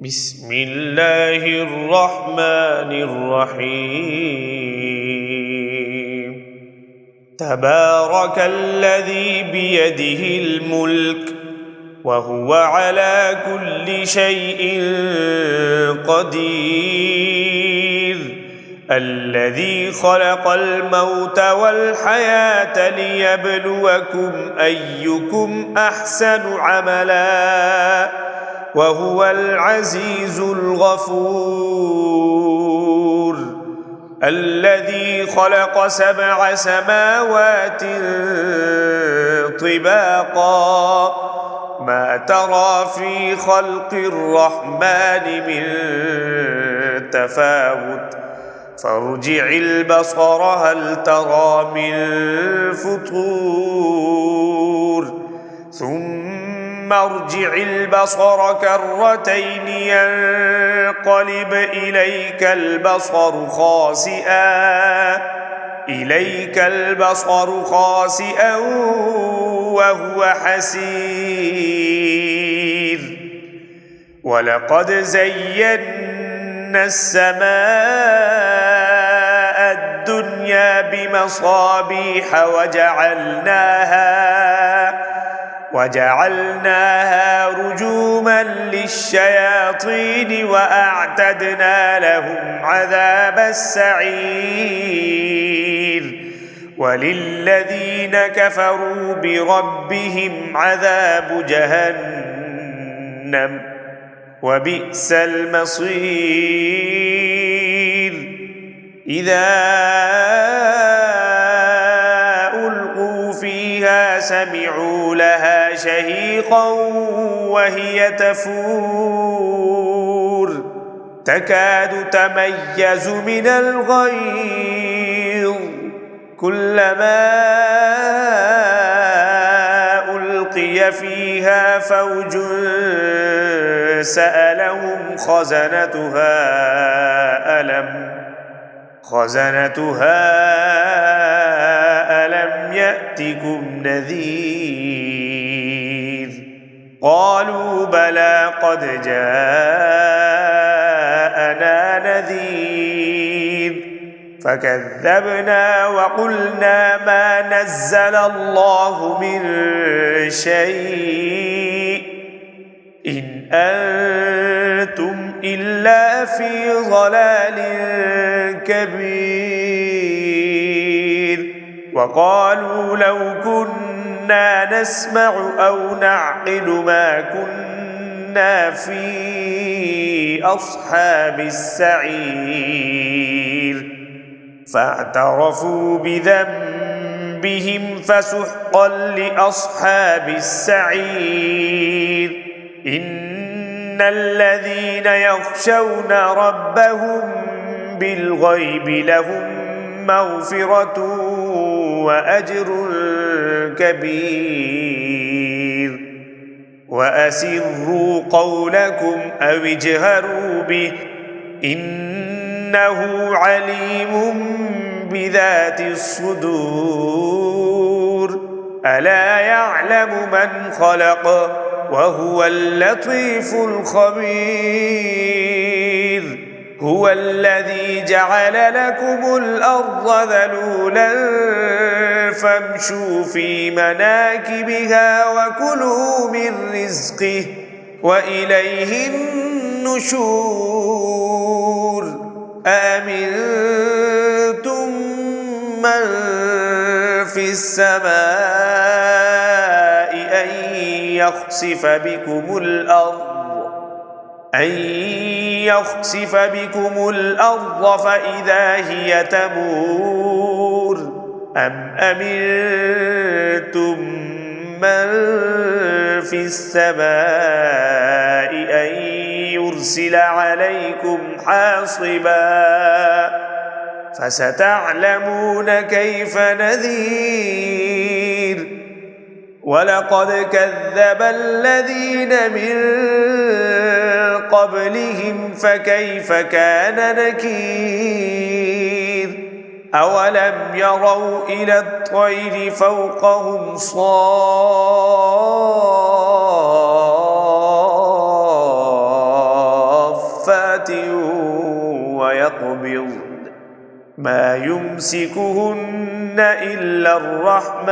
بسم الله الرحمن الرحيم تبارك الذي بيده الملك وهو على كل شيء قدير الذي خلق الموت والحياة ليبلوكم أيكم أحسن عملا وهو العزيز الغفور الذي خلق 7 سماوات طباقا ما ترى في خلق الرحمن من تفاوت فارجع البصر هل ترى من فطور ثم ارجع البصر كرتين ينقلب إليك البصر خاسئا وهو حسير ولقد زينا السماء الدنيا بمصابيح وجعلناها رجوما للشياطين وأعتدنا لهم عذاب السعير وللذين كفروا بربهم عذاب جهنم وبئس المصير إذا ألقوا فيها سمعوا لها شهيقا وهي تفور تكاد تميز من الغيظ كلما ألقي فيها فوج سألهم خزنتها ألم يأتكم نذير قالوا بلى قد جاءنا نذير فكذبنا وقلنا ما نزل الله من شيء إن أنتم إلا في ضلال كبير وقالوا لو كنا نسمع أو نعقل ما كنا في أصحاب السعير فاعترفوا بذنبهم فسحقا لأصحاب السعير إن الذين يخشون ربهم بالغيب لهم مغفرة وأجر كبير وأسروا قولكم أو اجهروا به إنه عليم بذات الصدور ألا يعلم من خلق وهو اللطيف الخبير هو الذي جعل لكم الأرض ذلولا فامشوا في مناكبها وكلوا من رزقه وإليه النشور أأمنتم من في السماء أن يخسف بكم الأرض فإذا هي تمور أم أمنتم من في السماء أن يرسل عليكم حاصبا فستعلمون كيف نذير ولقد كذب الذين من قبلهم فكيف كان نكير أولم يروا إلى الطير فوقهم صافات سماوات ويقبض ما يمسكهن إلا الرحمن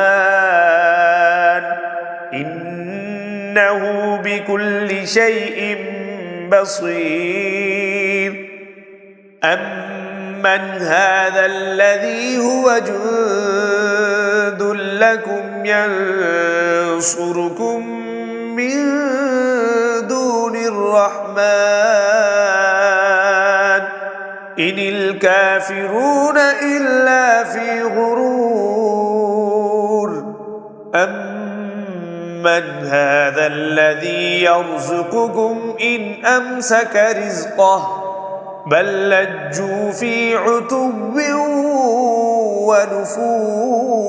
إنه بكل شيء بصير أمن هذا الذي هو جند لكم ينصركم من دون الرحمن إن الكافرون إلا في غرور أمن هذا الذي يرزقكم إن أمسك رزقه بل لجوا في عتو ونفور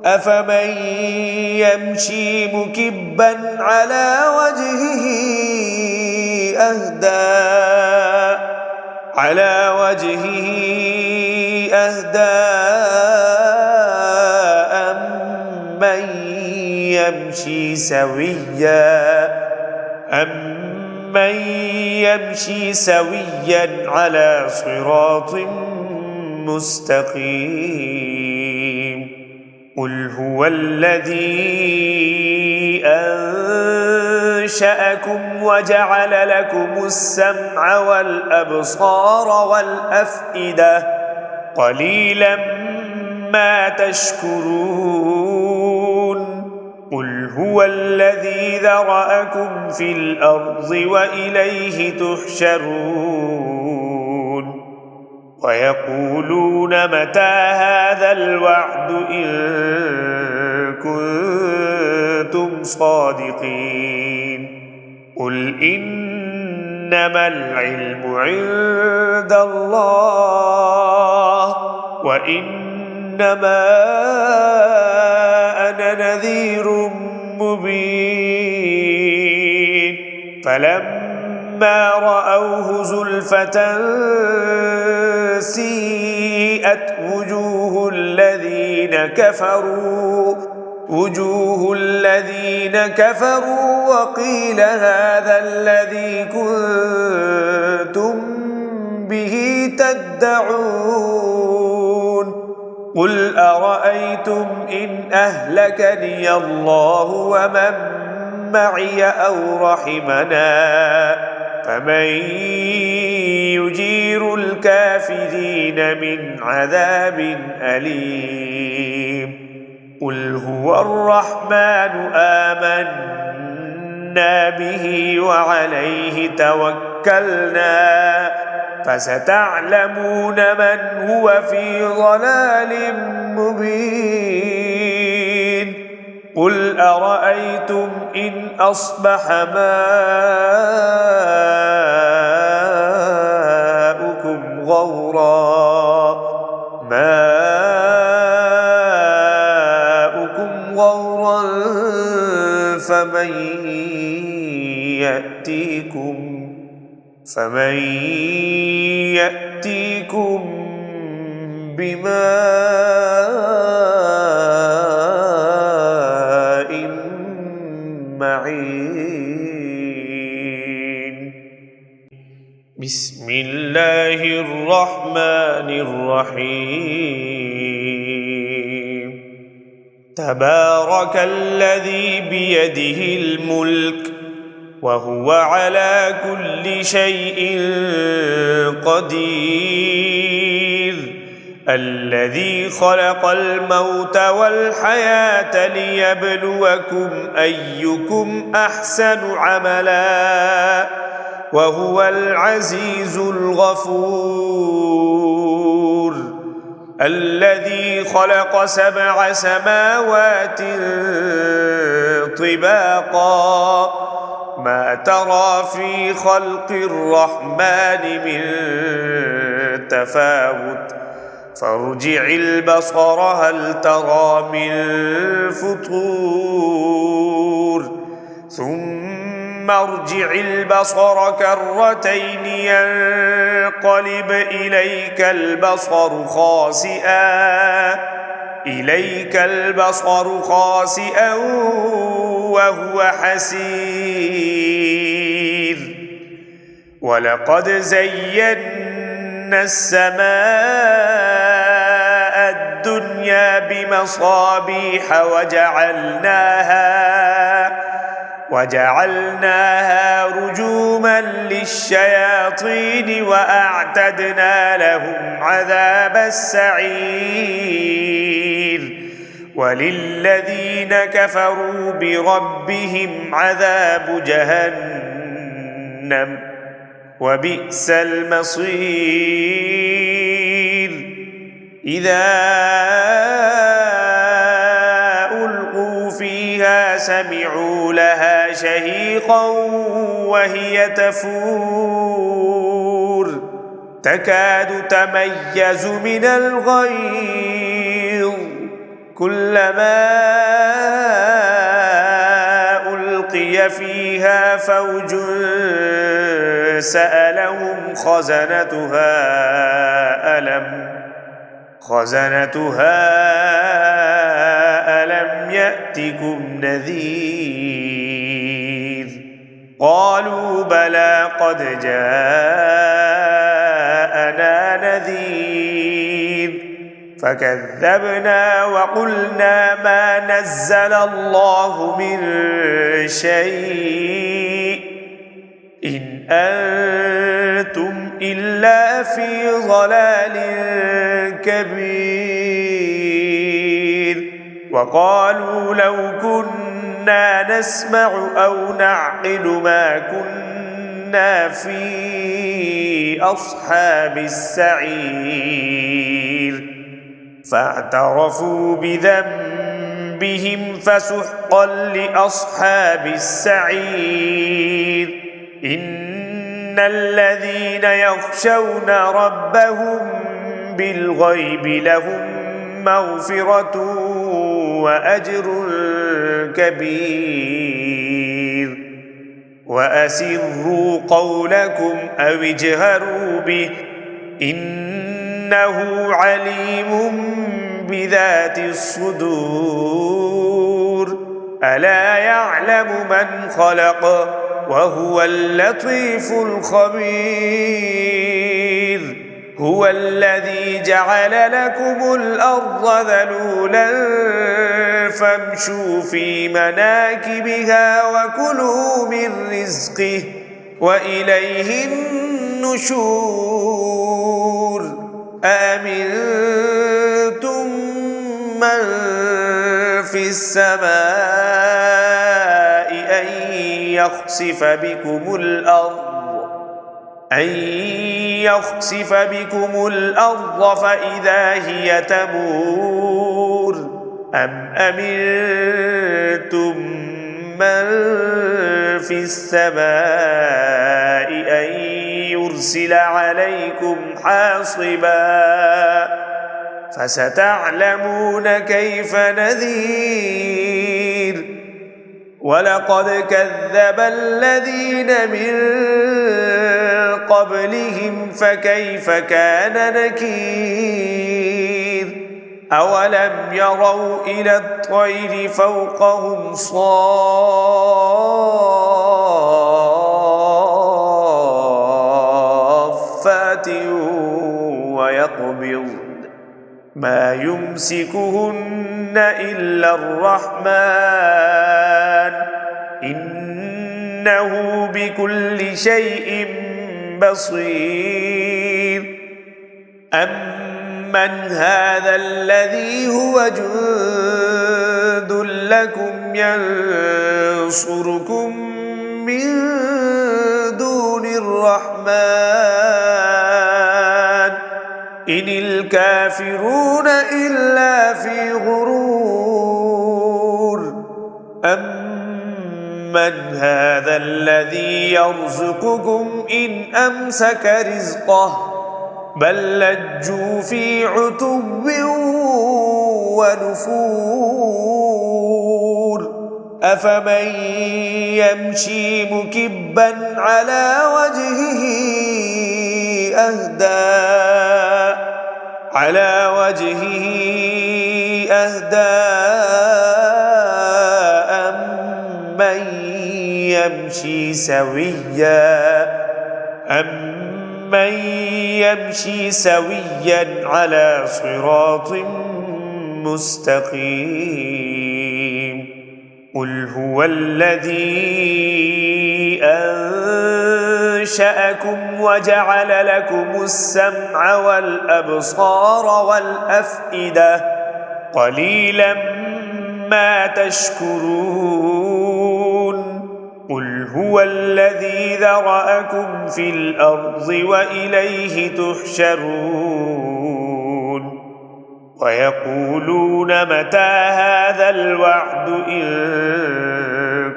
أفمن يمشي مكبا على وجهه أهدى أمن يمشي سويا على صراط مستقيم قل هو الذي أنشأكم وجعل لكم السمع والأبصار والأفئدة قليلا ما تشكرون قل هو الذي ذرأكم في الأرض وإليه تحشرون ويقولون متى هذا الوعد إن كنتم صادقين قل إنما العلم عند الله وإنما أنا نذير مبين فلما رأوه زلفة سيئت وجوه الذين كفروا وقيل هذا الذي كنتم به تدعون قل أرأيتم إن أهلكني الله ومن معي أو رحمنا فمن يجير الكافرين من عذاب أليم قل هو الرحمن آمنا به وعليه توكلنا فستعلمون من هو في ضلال مبين قل أرأيتم إن أصبح ماؤكم غورا فمن يأتيكم بماء معين بسم الله الرحمن الرحيم تبارك الذي بيده الملك وهو على كل شيء قدير الذي خلق الموت والحياة ليبلوكم أيكم أحسن عملا وهو العزيز الغفور الذي خلق 7 سماوات طباقا ما ترى في خلق الرحمن من تفاوت فارجع البصر هل ترى من فطور ثم ارجع البصر كرتين ينقلب إليك البصر خاسئا وهو حسير ولقد زينا السماء الدنيا بمصابيح وجعلناها رجوما للشياطين وأعتدنا لهم عذاب السعير وللذين كفروا بربهم عذاب جهنم وبئس المصير إذا ألقوا فيها سمعوا لها شهيقا وهي تفور تكاد تميز من الغيظ كلما ألقي فيها فوج سألهم خزنتها ألم يأتكم نذير قالوا بلى قد جاءنا نذير فكذبنا وقلنا ما نزل الله من شيء إن أنتم إلا في ضلال كبير وقالوا لو كنا نسمع أو نعقل ما كنا في أصحاب السعير فاعترفوا بذنبهم فسحقا لأصحاب السعير إن الذين يخشون ربهم بالغيب لهم مغفرة وأجر كبير وأسروا قولكم أو اجهروا به إنه عليم بذات الصدور ألا يعلم من خلق وهو اللطيف الخبير هو الذي جعل لكم الأرض ذلولا فامشوا في مناكبها وكلوا من رزقه وإليه النشور أأمنتم من في السماء أن يخسف بكم الأرض فإذا هي تمور أم أمنتم من في السماء أن يرسل عليكم حاصبا فستعلمون كيف نذير ولقد كذب الذين من قبلهم فكيف كان نكير أولم يروا إلى الطير فوقهم صافات ويقبضن ما يمسكهن إلا الرحمن إنه بكل شيء بصير أمن هذا الذي هو جند لكم ينصركم من دون الرحمن إن الكافرون إلا في غرور أمن هذا الذي يرزقكم إن أمسك رزقه بل لجوا في عتو ونفور أفمن يمشي مكبا على وجهه أهدى أمن يمشي سويا أمن يمشي سويا على صراط مستقيم قل هو الذي أنشأكم وجعل لكم السمع والأبصار والأفئدة قليلا ما تشكرون قل هو الذي ذرأكم في الأرض وإليه تحشرون ويقولون متى هذا الوعد إن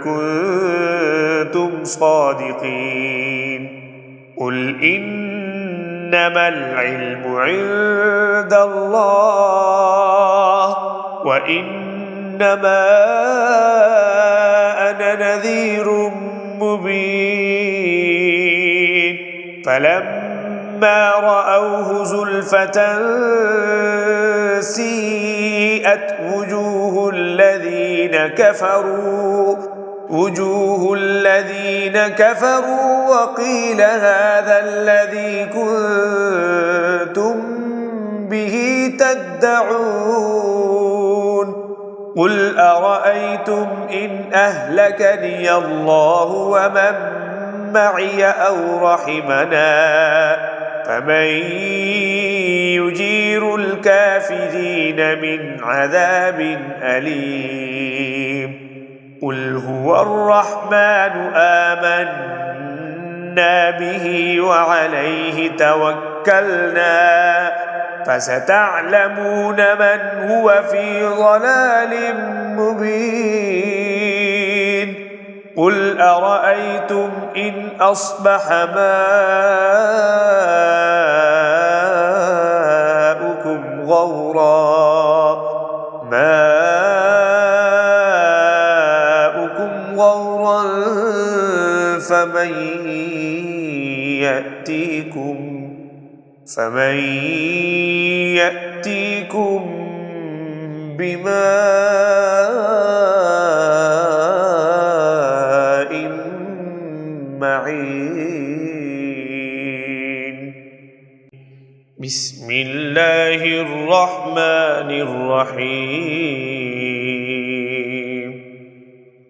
كنتم صادقين قل إنما العلم عند الله وإنما أنا نذير مبين فلما رأوه زلفة سيئت وجوه الذين كفروا وقيل هذا الذي كنتم به تدعون قل أرأيتم إن أهلكني الله ومن معي أو رحمنا فمن يجير الكافرين من عذاب أليم قل هو الرحمن آمنا به وعليه توكلنا فستعلمون من هو في ضلال مبين قل أرأيتم إن أصبح ماؤكم غورا فمن يأتيكم بماء معين بسم الله الرحمن الرحيم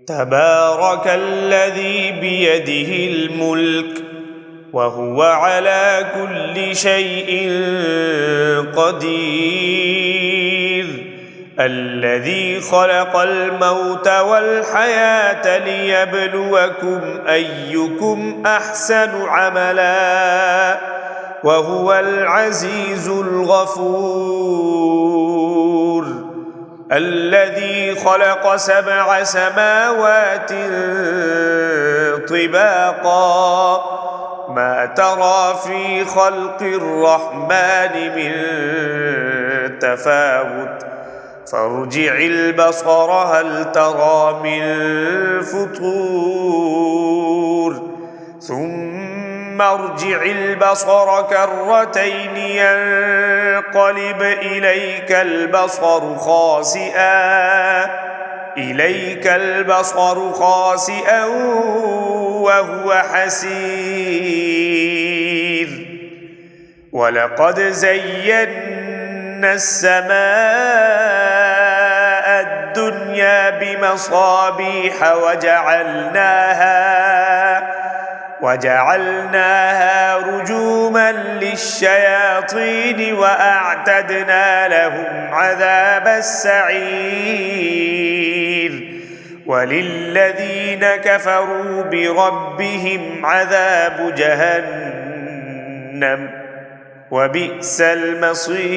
تبارك الذي بيده الملك وهو على كل شيء قدير الذي خلق الموت والحياة ليبلوكم أيكم أحسن عملا وهو العزيز الغفور الذي خلق 7 سماوات طباقا ما ترى في خلق الرحمن من تفاوت فارجع البصر هل ترى من فطور ثم ارجع البصر كرتين ينقلب إليك البصر خاسئا وهو حسير ولقد زينا السماء الدنيا بمصابيح وجعلناها رجوما للشياطين وأعتدنا لهم عذاب السعير وللذين كفروا بربهم عذاب جهنم وبئس المصير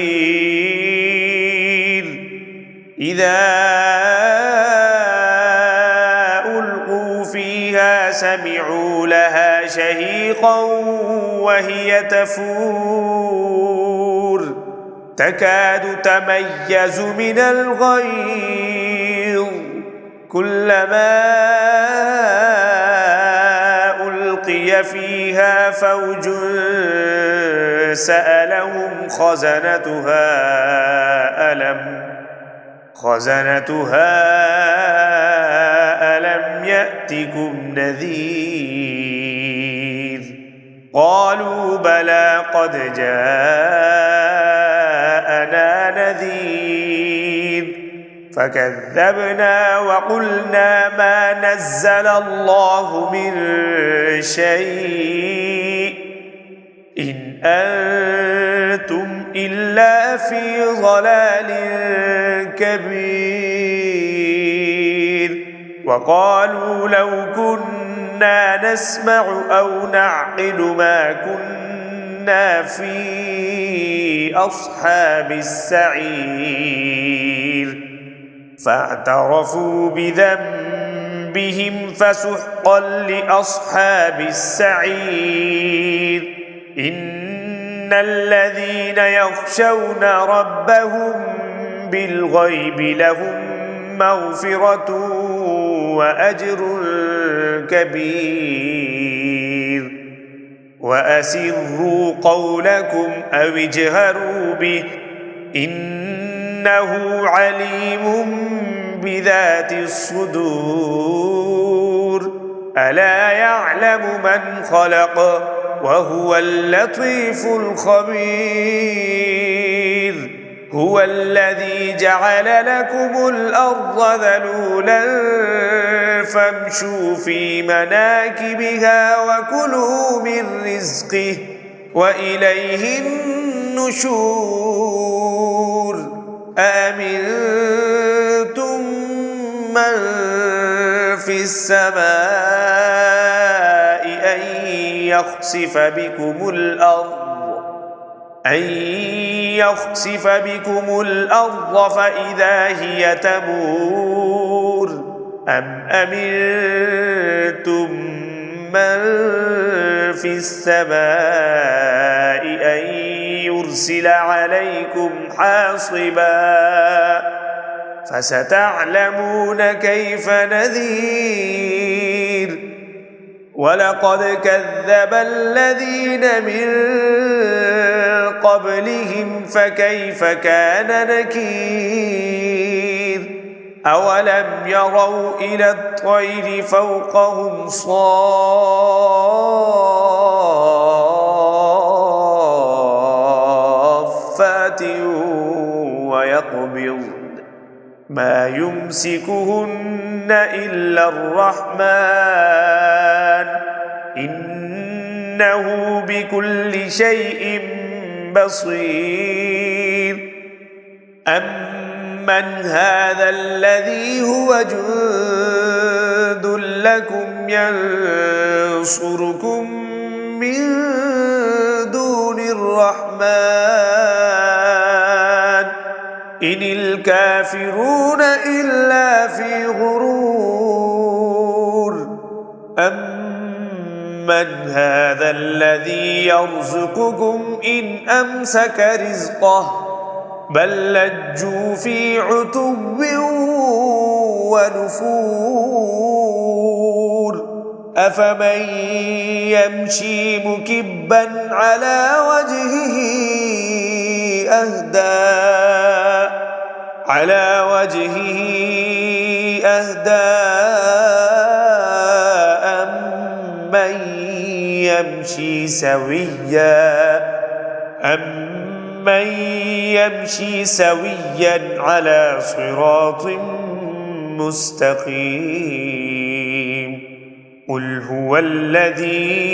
إذا ألقوا فيها سمعوا لها شهيقا وهي تفور تكاد تميز من الغيظ كلما ألقي فيها فوج سألهم خزنتها ألم يأتكم نذير قالوا بلى قد جاءنا نذير فكذبنا وقلنا ما نزل الله من شيء إن أنتم إلا في ضلال كبير وقالوا لو كنا نسمع أو نعقل ما كنا في أصحاب السعير فاعترفوا بذنبهم فسحقا لأصحاب السعير إن الذين يخشون ربهم بالغيب لهم مغفرة وأجر كبير وأسروا قولكم أو اجهروا به إنه عليم بذات الصدور ألا يعلم من خلق وهو اللطيف الخبير هو الذي جعل لكم الأرض ذلولا فامشوا في مناكبها وكلوا من رزقه وإليه النشور أأمنتم من في السماء أن يخسف بكم الأرض فإذا هي تمور أم أمنتم من في السماء أن يرسل عليكم حاصبا فستعلمون كيف نذير ولقد كذب الذين من قبلهم فكيف كان نكير أولم يروا إلى الطير فوقهم صافات ويقبضن ما يمسكهن إلا الرحمن إنه بكل شيء بصير أمن هذا الذي هو جند لكم ينصركم من دون الرحمن إن الكافرون إلا في غرور أمن هذا الذي يرزقكم إن أمسك رزقه بل لجوا في عتو ونفور أفمن يمشي مكبا على وجهه أهدى أمن يمشي سويا على صراط مستقيم قل هو الذي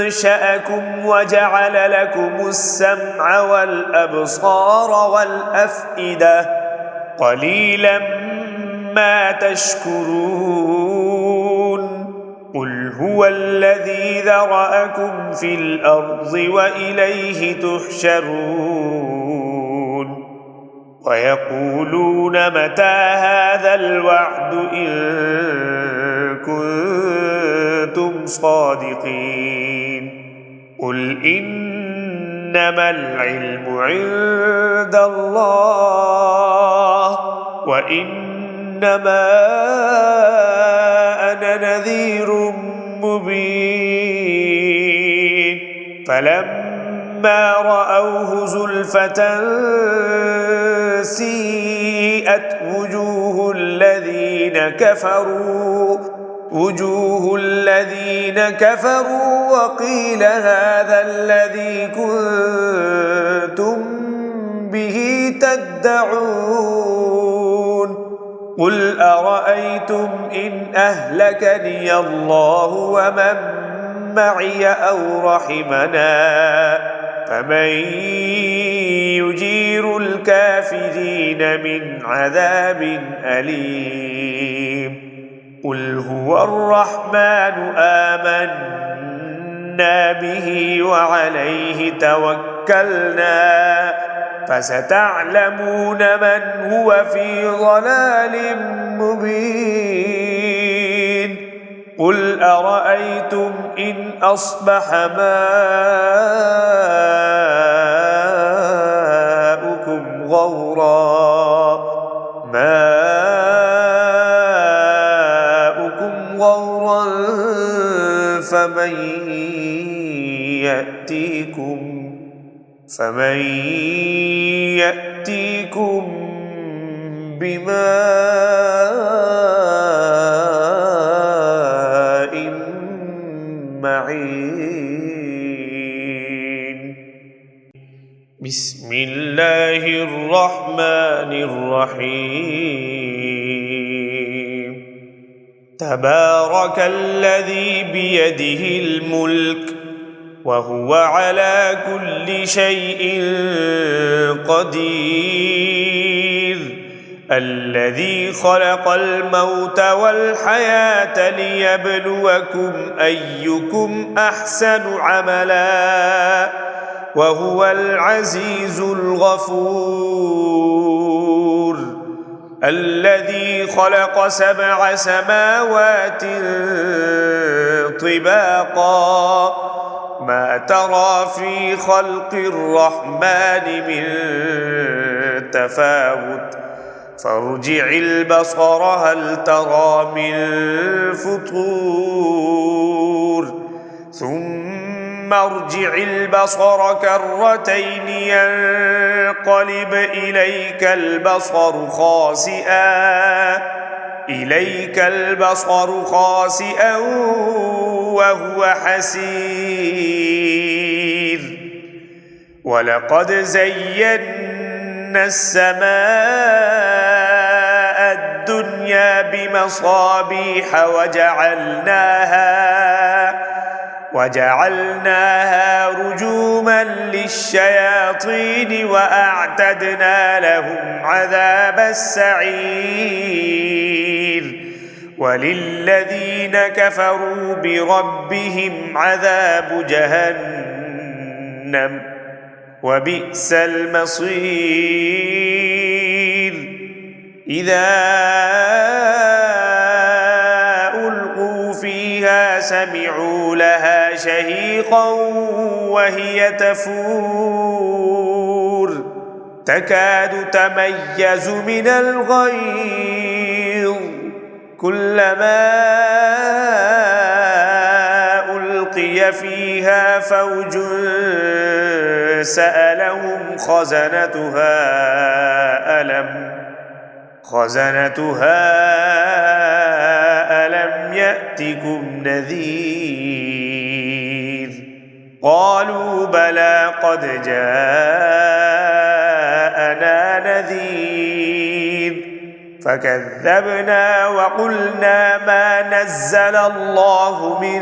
أنشأكم وجعل لكم السمع والأبصار والأفئدة قليلا ما تشكرون قل هو الذي ذرأكم في الأرض وإليه تحشرون ويقولون متى هذا الوعد إن كنتم صادقين قل إنما العلم عند الله وإنما أنا نذير مبين فلما رأوه زلفة سيئت وجوه الذين كفروا وجوه الذين كفروا وقيل هذا الذي كنتم به تدعون قل أرأيتم إن أهلكني الله ومن معي أو رحمنا فمن يجير الكافرين من عذاب أليم قل هو الرحمن آمنا به وعليه توكلنا فستعلمون من هو في ضلال مبين قل أرأيتم إن أصبح ماؤكم غورا فمن يأتيكم بماء معين بسم الله الرحمن الرحيم تبارك الذي بيده الملك وهو على كل شيء قدير الذي خلق الموت والحياة ليبلوكم أيكم أحسن عملا وهو العزيز الغفور الذي خلق 7 سماوات طباقا ما ترى في خلق الرحمن من تفاوت فارجع البصر هل ترى من فطور ثم ارجع البصر كرتين ينقلب إليك البصر خاسئا وهو حسير ولقد زينا السماء الدنيا بمصابيح وجعلناها رجوما للشياطين وأعتدنا لهم عذاب السعير وللذين كفروا بربهم عذاب جهنم وبئس المصير إذا ألقوا فيها سمعوا لها شهيقا وهي تفور تكاد تميز من الغيظ كلما ألقي فيها فوج سألهم خزنتها ألم يأتكم نذير قالوا بلى قد جاءنا نذير فكذبنا وقلنا ما نزل الله من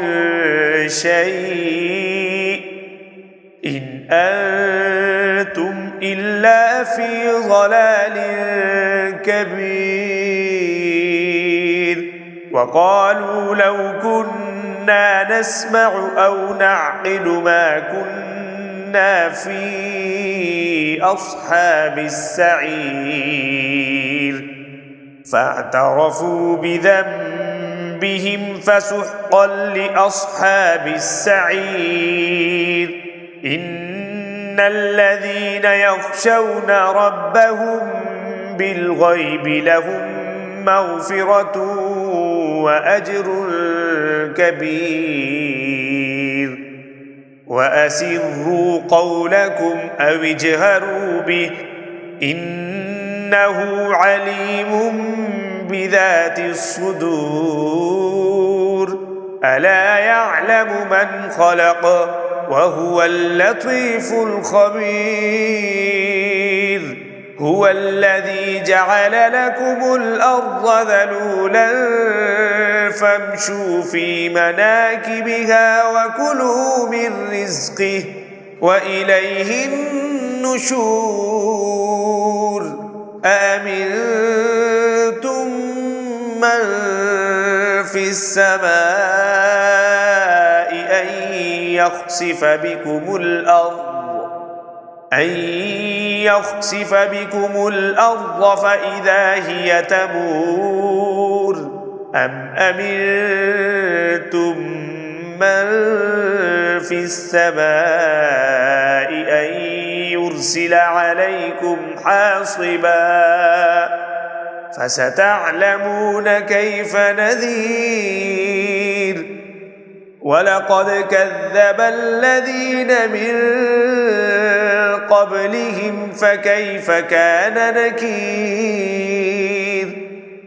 شيء إن أنتم إلا في ضلال كبير وقالوا لو كنا نسمع أو نعقل ما كنا في أصحاب السعير فاعترفوا بذنبهم فسحقا لأصحاب السعير إن الذين يخشون ربهم بالغيب لهم مغفرة وأجر كبير وأسروا قولكم أو اجهروا به إنه عليم بذات الصدور ألا يعلم من خلق وهو اللطيف الخبير هو الذي جعل لكم الأرض ذلولا فامشوا في مناكبها وكلوا من رزقه وإليه النشور أأمنتم من في السماء أن يخسف بكم الأرض فإذا هي تمور أم أمنتم من في السماء أن يرسل عليكم حاصبا فستعلمون كيف نذير ولقد كذب الذين من قبلهم فكيف كان نكير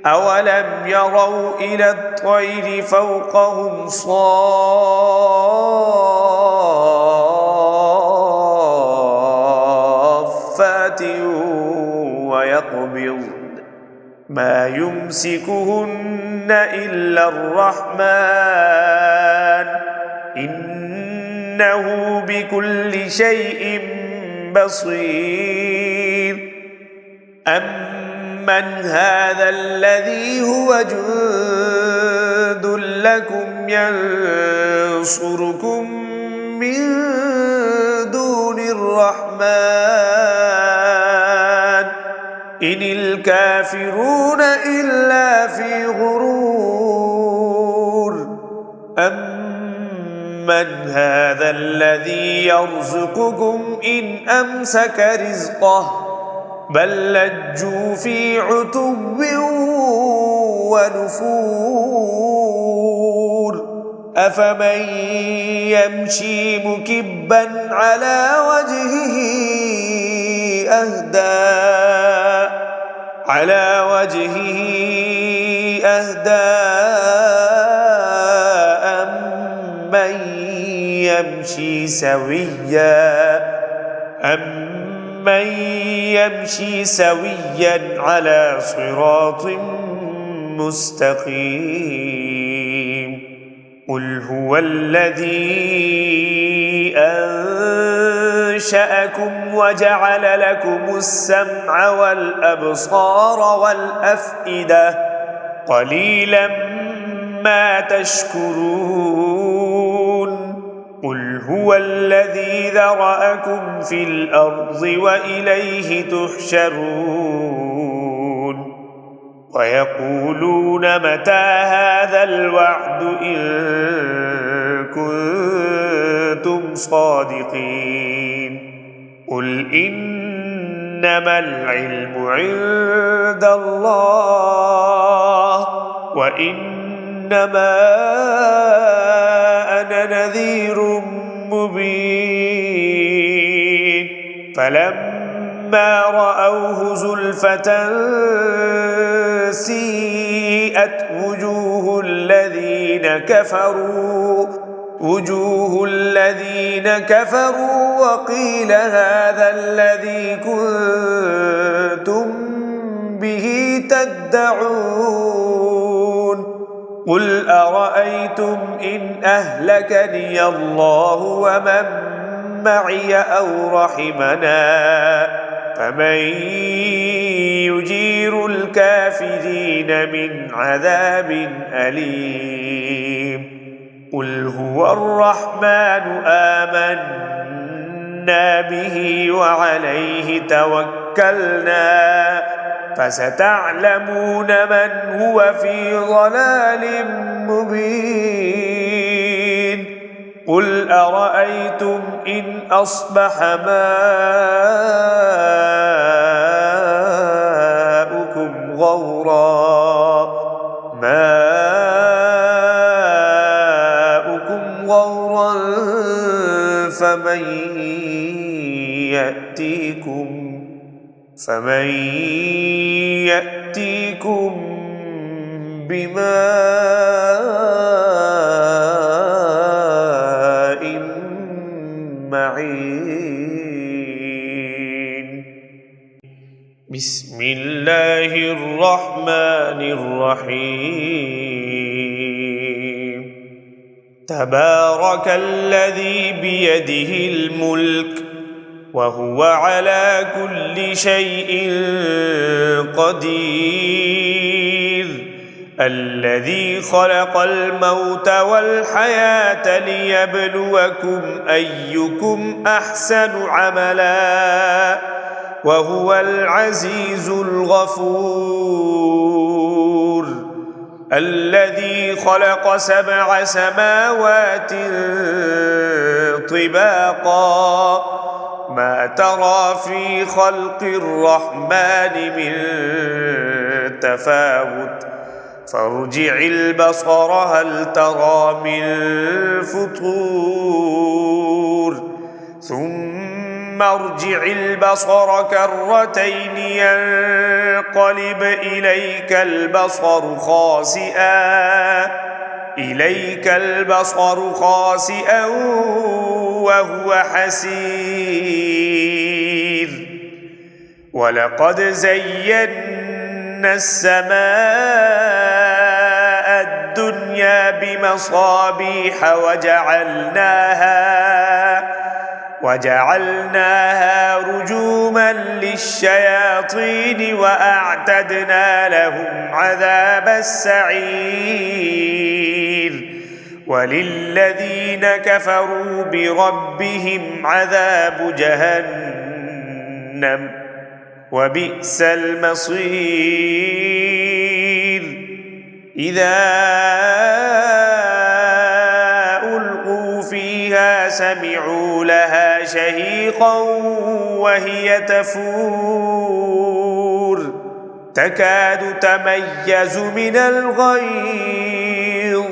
أولم يروا إلى الطير فوقهم صافات ويقبضن ما يمسكهن إلا الرحمن إنه بكل شيء بصير أمن هذا الذي هو جند لكم ينصركم من دون الرحمن إن الكافرون إلا في غرور أمن هذا الذي يرزقكم إن أمسك رزقه بل لجوا في عتو ونفور أفمن يمشي مكبا على وجهه أهدى أمن يمشي سويا على صراط مستقيم قل هو الذي أنشأكم وجعل لكم السمع والأبصار والأفئدة قليلا ما تشكرون قل هو الذي ذرأكم في الأرض وإليه تحشرون ويقولون متى هذا الوعد إن كنتم صادقين قل إنما العلم عند الله وإنما أنا نذير مبين فلما رأوه زلفة سيئت وجوه الذين كفروا وقيل هذا الذي كنتم به تدعون قل أرأيتم إن أهلكني الله ومن معي أو رحمنا فمن يجير الكافرين من عذاب أليم قل هو الرحمن آمنا به وعليه توكلنا فستعلمون من هو في ضلال مبين قل أرأيتم إن أصبح ماؤكم غورا فمن يأتيكم بماء بسم الله الرحمن الرحيم تبارك الذي بيده الملك وهو على كل شيء قدير الذي خلق الموت والحياة ليبلوكم أيكم أحسن عملا وهو العزيز الغفور الذي خلق 7 سماوات طباقا ما ترى في خلق الرحمن من تفاوت فارجع البصر هل ترى من فطور ثم ارجع البصر كرتين ينقلب إليك البصر خاسئا وهو حسير ولقد زينا السماء الدنيا بمصابيح وجعلناها رجوما للشياطين وأعتدنا لهم عذاب السعير وللذين كفروا بربهم عذاب جهنم وبئس المصير إذا ألقوا فيها سمعوا لها شهيقا وهي تفور تكاد تميز من الغيظ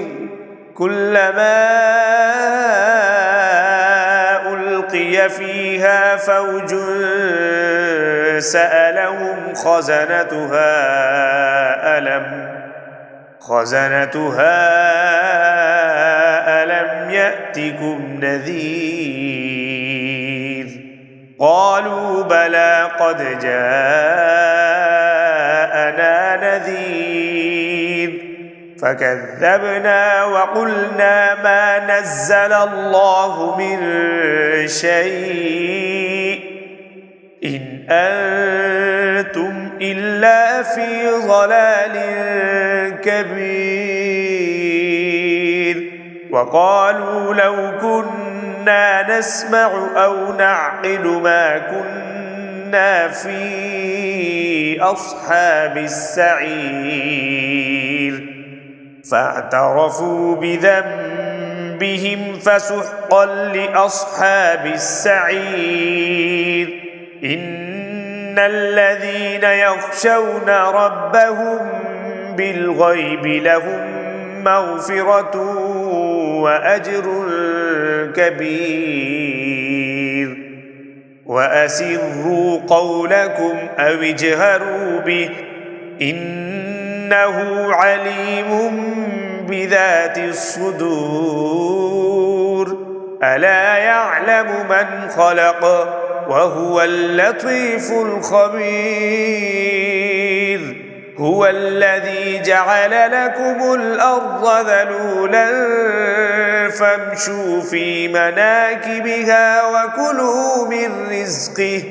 كلما ألقي فيها فوج سألهم خزنتها ألم يأتكم نذير قالوا بلى قد جاءنا نذير فكذبنا وقلنا ما نزل الله من شيء إن أنتم إلا في ضلال كبير وقالوا لو كنا نسمع أو نعقل ما كنا في أصحاب السعير فاعترفوا بذنبهم فسحقا لأصحاب السعير إن الذين يخشون ربهم بالغيب لهم مغفرة وأجر كبير وأسروا قولكم أو اجهروا به إنه عليم بذات الصدور ألا يعلم من خلق وهو اللطيف الخبير هو الذي جعل لكم الأرض ذلولا فامشوا في مناكبها وكلوا من رزقه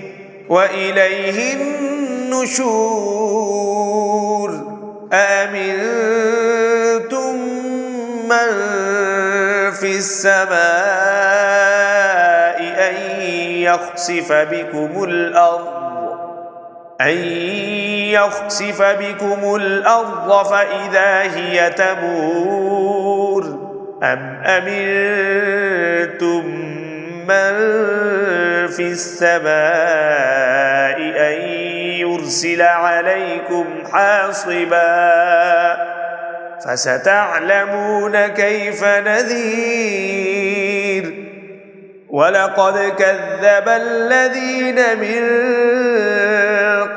وإليه النشور أأمنتم من في السماء أن يخسف بكم الأرض فإذا هي تمور أم أمنتم من في السماء أن يرسل عليكم حاصبا فستعلمون كيف نذير ولقد كذب الذين من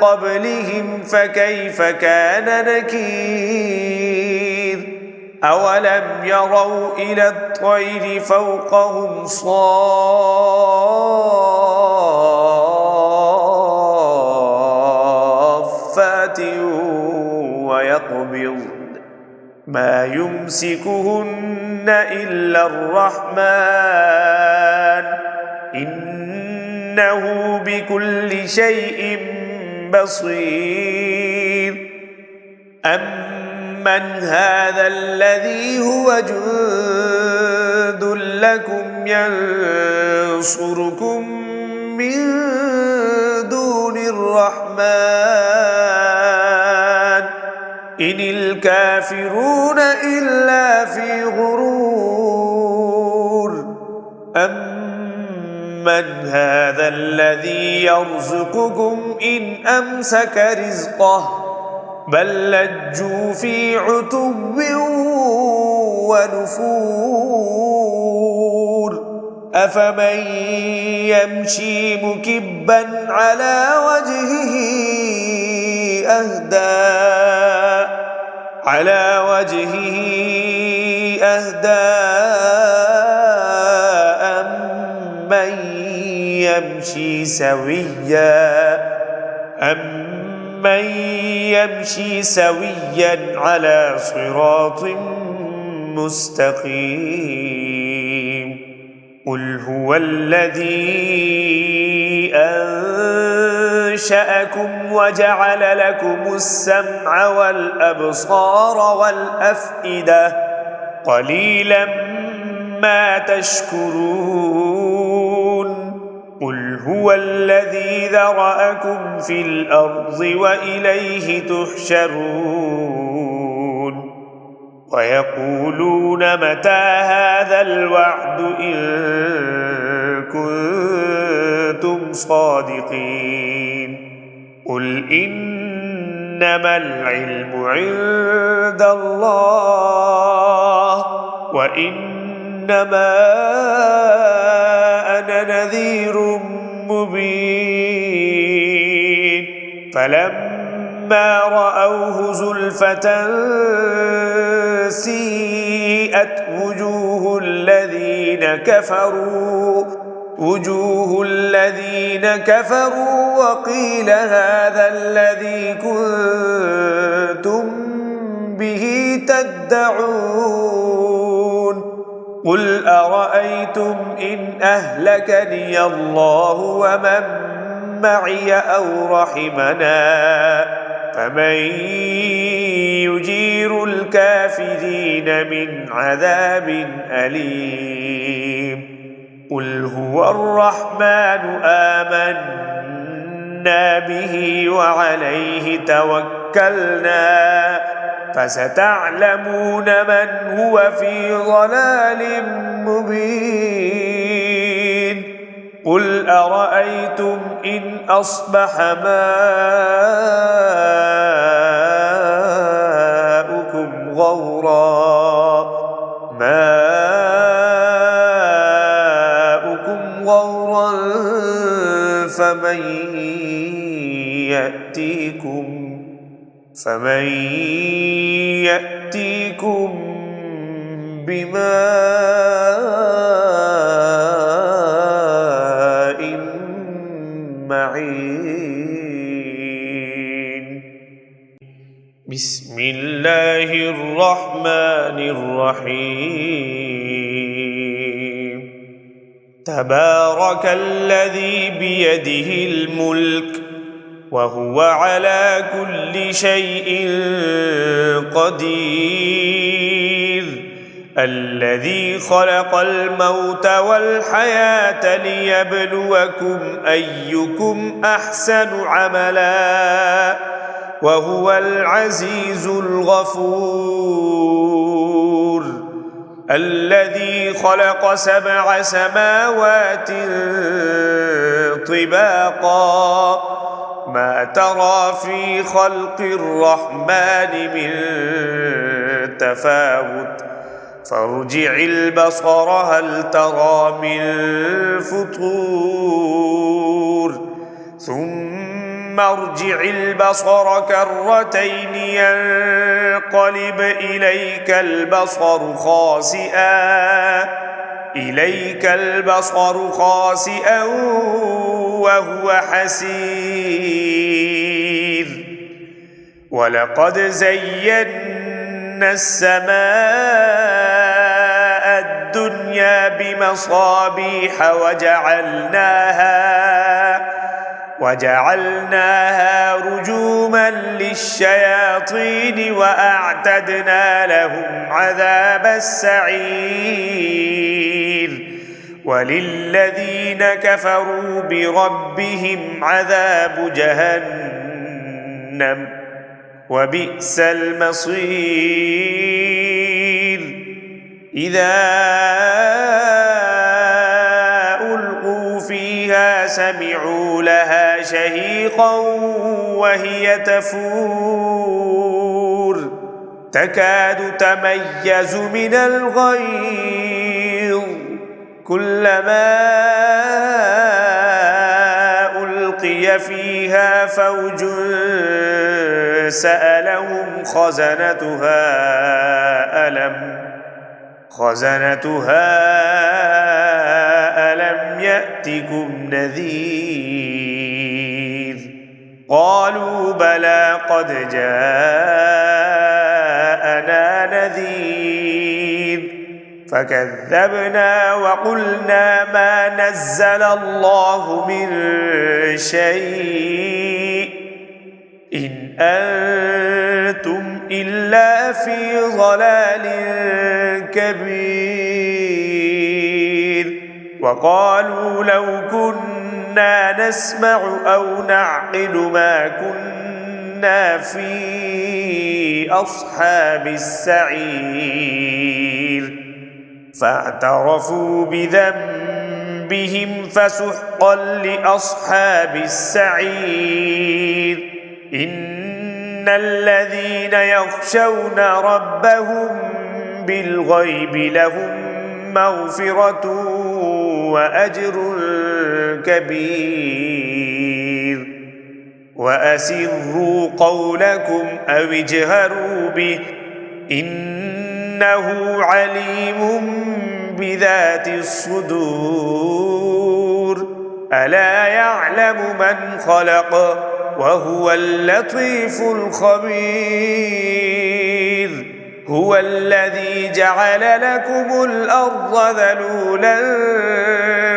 قبلهم فكيف كان نكير أولم يروا إلى الطير فوقهم ما يمسكهن إلا الرحمن إنه بكل شيء بصير أمن هذا الذي هو جند لكم ينصركم من دون الرحمن إن الكافرون إلا في غرور أمن هذا الذي يرزقكم إن أمسك رزقه بل لجوا في عتو ونفور أفمن يمشي مكبا على وجهه أهدى أمن يمشي سويا على صراط مستقيم قل هو الذي أنشأكم وجعل لكم السمع والأبصار والأفئدة قليلا ما تشكرون قل هو الذي ذرأكم في الأرض وإليه تحشرون ويقولون متى هذا الوعد إن كنتم صادقين قل إنما العلم عند الله وإنما أنا نذير مبين فلما رأوه زلفة سيئت وجوه الذين كفروا وقيل هذا الذي كنتم به تدعون قل أرأيتم إن أهلكني الله ومن معي أو رحمنا فمن يجير الكافرين من عذاب أليم قل هو الرحمن آمنا به وعليه توكلنا فستعلمون من هو في ضلال مبين قل أرأيتم إن أصبح ماؤكم غورا فمن يأتيكم بماء معين بسم الله الرحمن الرحيم تبارك الذي بيده الملك وهو على كل شيء قدير الذي خلق الموت والحياة ليبلوكم أيكم أحسن عملا وهو العزيز الغفور الذي خلق 7 سماوات طباقا ما ترى في خلق الرحمن من تفاوت فارجع البصر هل ترى من فطور ثم ارجع البصر كرتين ينقلب إليك البصر خاسئا وهو حسير ولقد زينا السماء الدنيا بمصابيح وجعلناها رجوما للشياطين وأعتدنا لهم عذاب السعير وللذين كفروا بربهم عذاب جهنم وبئس المصير إذا ألقوا فيها سمعوا لها شهيقا وهي تفور تكاد تميز من الغيظ كلما ألقي فيها فوج سألهم خزنتها ألم يأتكم نذير قالوا بلى قد جاءنا نذير فكذبنا وقلنا ما نزل الله من شيء إن أنتم إلا في ضلال كبير وقالوا لو كنا نسمع أو نعقل ما كنا في أصحاب السعير فاعترفوا بذنبهم فسحقا لأصحاب السعير إن الذين يخشون ربهم بالغيب لهم مغفرة وأجر كبير وأسروا قولكم أو اجهروا به إنه عليم بذات الصدور ألا يعلم من خلق وهو اللطيف الخبير هو الذي جعل لكم الأرض ذلولا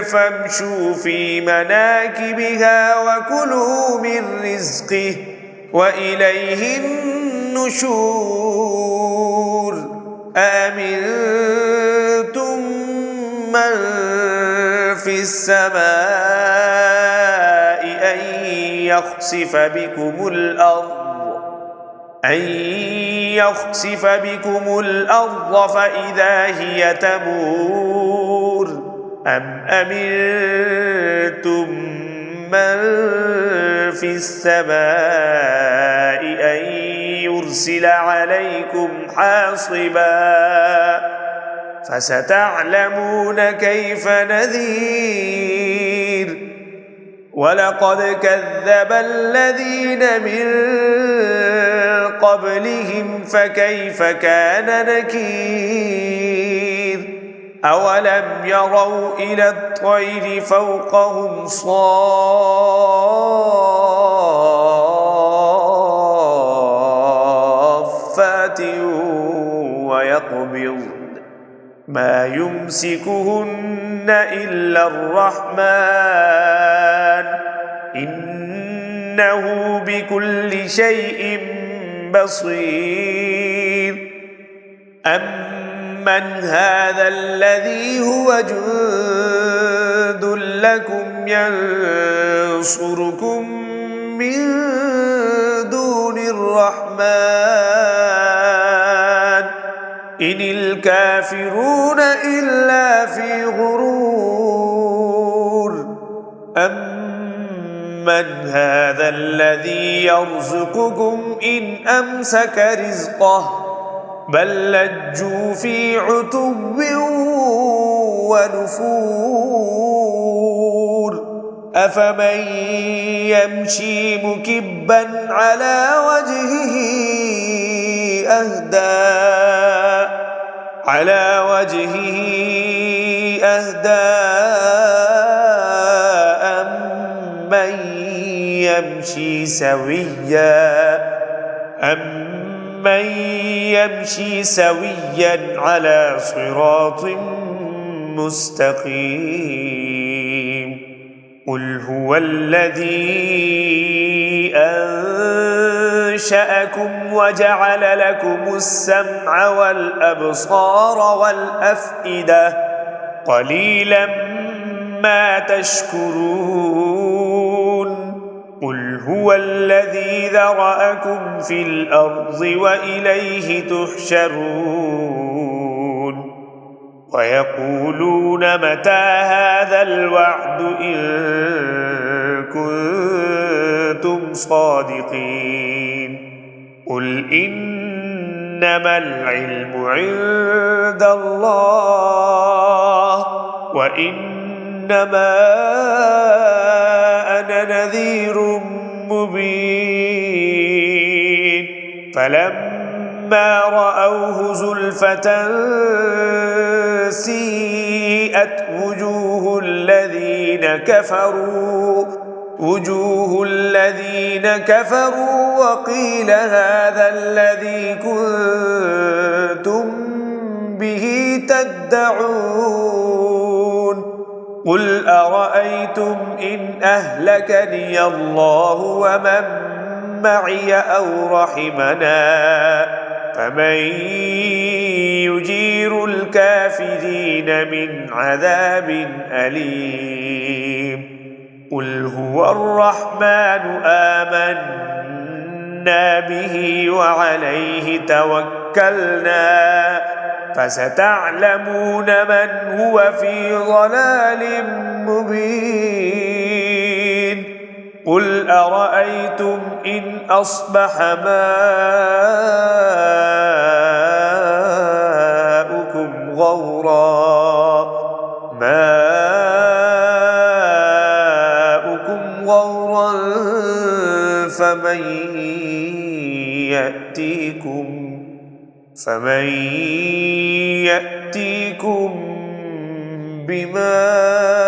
فامشوا في مناكبها وكلوا من رزقه وإليه النشور أأمنتم من في السماء أن يخسف بكم الأرض فإذا هي تمور أم أمنتم من في السماء أن يرسل عليكم حاصبا فستعلمون كيف نذير ولقد كذب الذين من قبلهم فكيف كان نكير أولم يروا إلى الطير فوقهم صافات ويقبضن ما يمسكهن إلا الرحمن إنه بكل شيء بصير أمن هذا الذي هو جند لكم ينصركم من دون الرحمن إن الكافرون إلا في غرور أمن هذا الذي يرزقكم إن أمسك رزقه بل لجوا في عتو ونفور أفمن يمشي مكبا على وجهه أهدى أمن يمشي سويا أمن من يمشي سويا على صراط مستقيم قل هو الذي أنشأكم وجعل لكم السمع والأبصار والأفئدة قليلا ما تشكرون قل هو الذي ذرأكم في الأرض وإليه تحشرون ويقولون متى هذا الوعد إن كنتم صادقين قل إنما العلم عند الله وإنما أنا نذير مبين فلما رأوه زلفة سيئت وجوه الذين كفروا وقيل هذا الذي كنتم به تدعون قل أرأيتم إن أهلكني الله ومن معي أو رحمنا فمن يجير الكافرين من عذاب أليم قل هو الرحمن آمنا به وعليه توكلنا فستعلمون من هو في ضلال مبين قل أرأيتم إن أصبح ماؤكم غورا فمن يأتيكم بماء